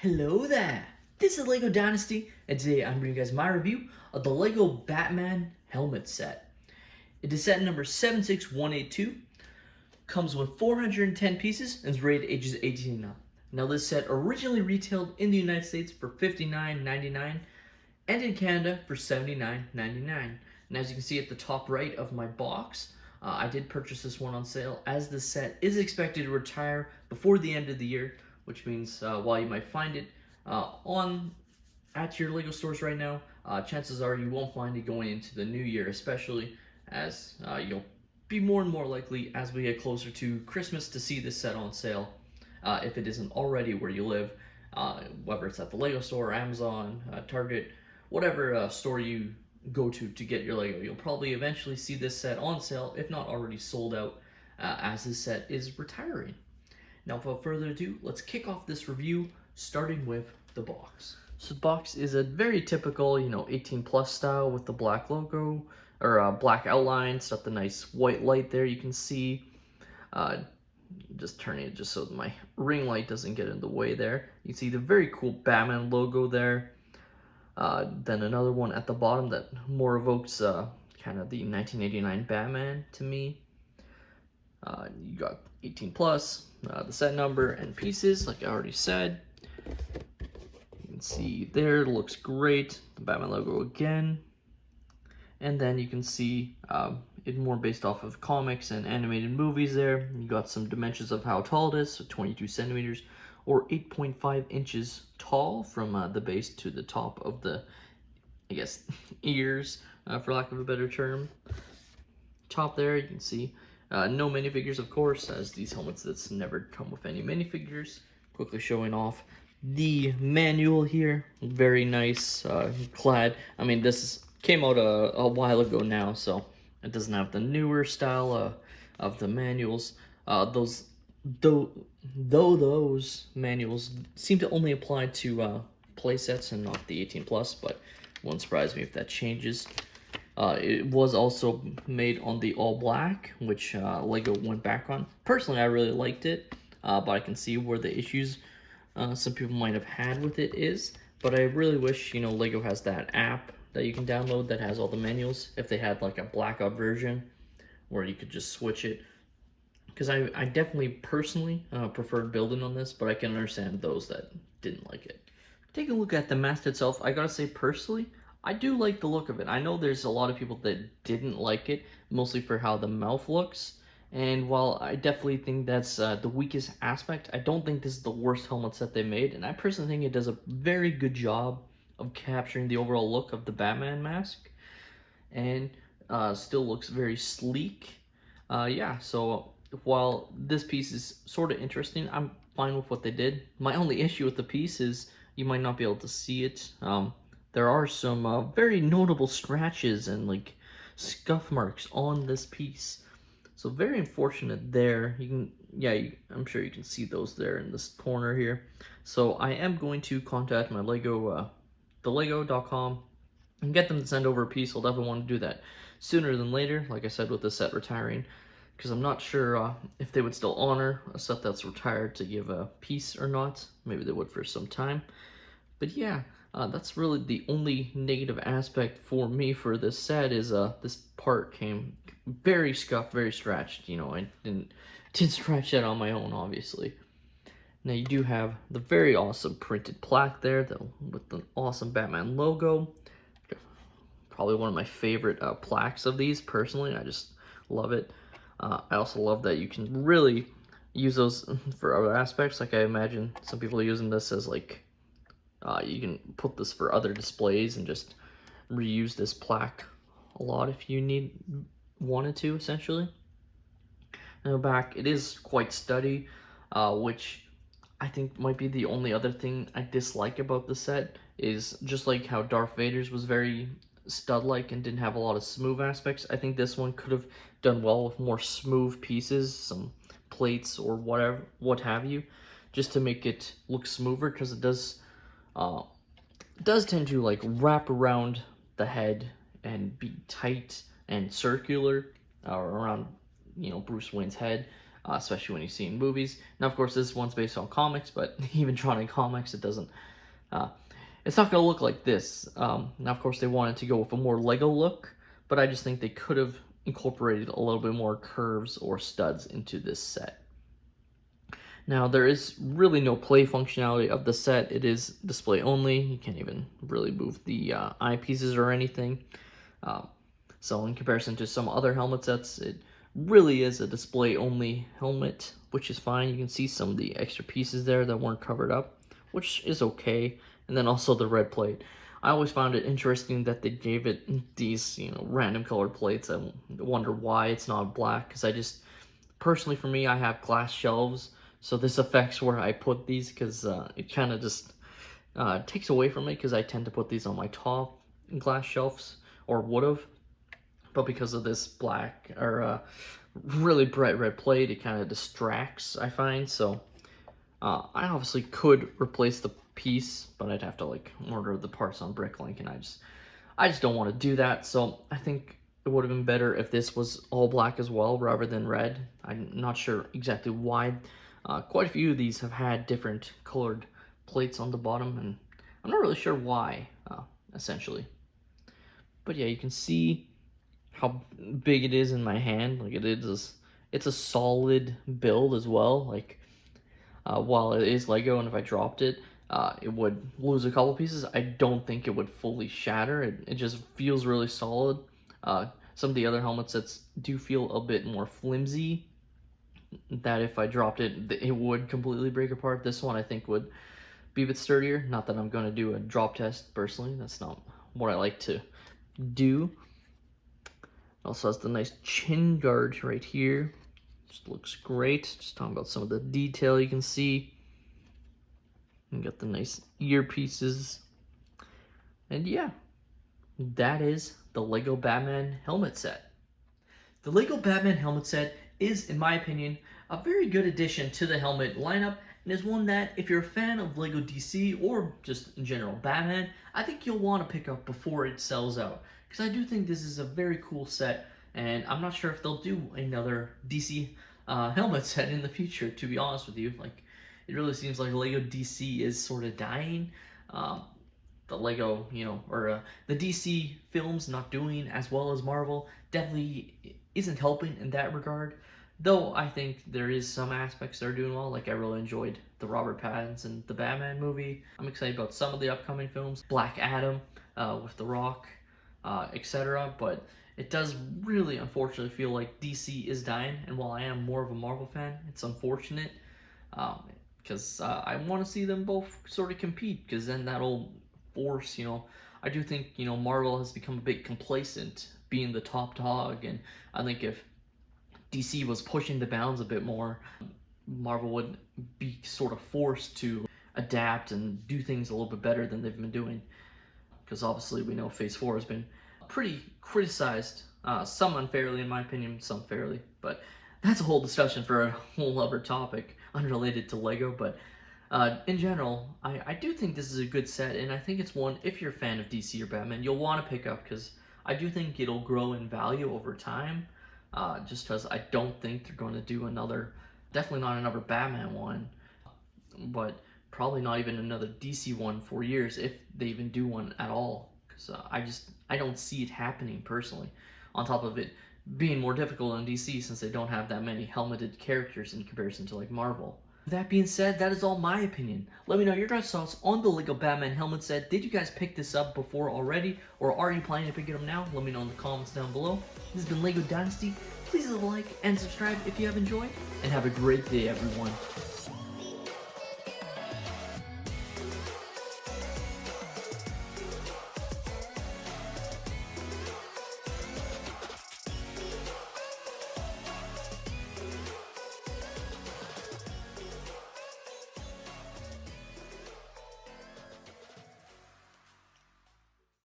Hello there! This is LEGO Dynasty, and today I'm bringing you guys my review of the LEGO Batman helmet set. It is set number 76182, comes with 410 pieces, and is rated ages 18 and up. Now this set originally retailed in the United States for $59.99 and in Canada for $79.99. And as you can see at the top right of my box, I did purchase this one on sale, as the set is expected to retire before the end of the year, which means while you might find it on at your LEGO stores right now, chances are you won't find it going into the new year, especially as you'll be more and more likely as we get closer to Christmas to see this set on sale, if it isn't already where you live, whether it's at the LEGO store, Amazon, Target, whatever store you go to get your LEGO. You'll probably eventually see this set on sale, if not already sold out, as this set is retiring. Now, without further ado, let's kick off this review, starting with the box. So the box is a very typical, 18 plus style with the black logo, or black outline. It's got the nice white light there you can see. Just turning it just so my ring light doesn't get in the way there. You can see the very cool Batman logo there. Then another one at the bottom that more evokes kind of the 1989 Batman to me. You got 18 plus, the set number and pieces, like I already said. You can see there, looks great. The Batman logo again. And then you can see it more based off of comics and animated movies there. You got some dimensions of how tall it is, so 22 centimeters or 8.5 inches tall from the base to the top of the, I guess, ears, for lack of a better term. Top there, you can see no minifigures, of course, as these helmets that's never come with any minifigures. Quickly showing off the manual here. Very nice clad. I mean, this came out a while ago now, so it doesn't have the newer style of the manuals. Those manuals seem to only apply to play sets and not the 18 plus, but won't surprise me if that changes. It was also made on the all black, which LEGO went back on. Personally, I really liked it, but I can see where the issues some people might have had with it is. But I really wish, LEGO has that app that you can download that has all the manuals. If they had like a blackout version where you could just switch it. Because I definitely personally preferred building on this, but I can understand those that didn't like it. Take a look at the mask itself. I gotta say, personally, I do like the look of it. I know there's a lot of people that didn't like it, mostly for how the mouth looks. And while I definitely think that's the weakest aspect, I don't think this is the worst helmet set they made. And I personally think it does a very good job of capturing the overall look of the Batman mask. And still looks very sleek. Yeah, so while this piece is sort of interesting, I'm fine with what they did. My only issue with the piece is you might not be able to see it. There are some very notable scratches and like scuff marks on this piece. So very unfortunate there. You can, yeah, I'm sure you can see those there in this corner here. So I am going to contact my Lego, thelego.com, and get them to send over a piece. I'll definitely want to do that sooner than later, like I said, with the set retiring, because I'm not sure if they would still honor a set that's retired to give a piece or not. Maybe they would for some time. But yeah, that's really the only negative aspect for me for this set is this part came very scuffed, very scratched. I didn't scratch that on my own, obviously. Now you do have the very awesome printed plaque there with the awesome Batman logo. Probably one of my favorite plaques of these, personally. I just love it. I also love that you can really use those for other aspects. Like I imagine some people are using this as like, you can put this for other displays and just reuse this plaque a lot if you wanted to, essentially. Now back, it is quite sturdy, which I think might be the only other thing I dislike about the set, is just like how Darth Vader's was very stud-like and didn't have a lot of smooth aspects. I think this one could have done well with more smooth pieces, some plates or what have you, just to make it look smoother, because it does tend to like wrap around the head and be tight and circular around Bruce Wayne's head. especially when you see in movies. Now, of course, this one's based on comics, but even drawn in comics, it doesn't. Uh, it's not going to look like this. Now, of course, they wanted to go with a more Lego look, but I just think they could have incorporated a little bit more curves or studs into this set. Now, there is really no play functionality of the set. It is display only. You can't even really move the eyepieces or anything. So in comparison to some other helmet sets, it really is a display only helmet, which is fine. You can see some of the extra pieces there that weren't covered up, which is okay. And then also the red plate. I always found it interesting that they gave it these, random colored plates. I wonder why it's not black, because I just, personally for me, I have glass shelves, so this affects where I put these, because it kind of just takes away from it, because I tend to put these on my top glass shelves, or would have. But because of this black, or really bright red plate, it kind of distracts, I find. So I obviously could replace the piece, but I'd have to order the parts on Bricklink, and I just don't want to do that. So I think it would have been better if this was all black as well rather than red. I'm not sure exactly why. Quite a few of these have had different colored plates on the bottom, and I'm not really sure why, essentially. But yeah, you can see how big it is in my hand. It's a solid build as well. While it is Lego, and if I dropped it, it would lose a couple pieces, I don't think it would fully shatter. It just feels really solid. Some of the other helmet sets do feel a bit more flimsy, that if I dropped it, it would completely break apart. This one I think would be a bit sturdier. Not that I'm going to do a drop test personally. That's not what I like to do. It also has the nice chin guard right here. Just looks great. Just talking about some of the detail you can see. You got the nice earpieces. And yeah, that is the Lego Batman helmet set. The Lego Batman helmet set is, in my opinion, a very good addition to the helmet lineup, and is one that, if you're a fan of Lego DC or just in general Batman, I think you'll want to pick up before it sells out, because I do think this is a very cool set, and I'm not sure if they'll do another DC helmet set in the future, to be honest with you. It really seems like Lego DC is sort of dying. The Lego, the DC films not doing as well as Marvel definitely isn't helping in that regard. Though I think there is some aspects that are doing well. I really enjoyed the Robert Pattinson, the Batman movie. I'm excited about some of the upcoming films, Black Adam with The Rock, etc. But it does really, unfortunately, feel like DC is dying. And while I am more of a Marvel fan, it's unfortunate, because I want to see them both sort of compete, because then that'll force, I do think, Marvel has become a bit complacent being the top dog, and I think if DC was pushing the bounds a bit more, Marvel would be sort of forced to adapt and do things a little bit better than they've been doing. Because obviously we know Phase 4 has been pretty criticized, some unfairly in my opinion, some fairly, but that's a whole discussion for a whole other topic unrelated to Lego. But in general, I do think this is a good set, and I think it's one, if you're a fan of DC or Batman, you'll want to pick up, because I do think it'll grow in value over time. Just because I don't think they're going to do definitely not another Batman one, but probably not even another DC one for years, if they even do one at all. Because I don't see it happening personally. On top of it being more difficult in DC, since they don't have that many helmeted characters in comparison to Marvel. That being said, that is all my opinion. Let me know your guys' thoughts on the Lego Batman helmet set. Did you guys pick this up before already, or are you planning to pick it up now? Let me know in the comments down below. This has been Lego Dynasty. Please leave a like and subscribe if you have enjoyed, and have a great day, everyone.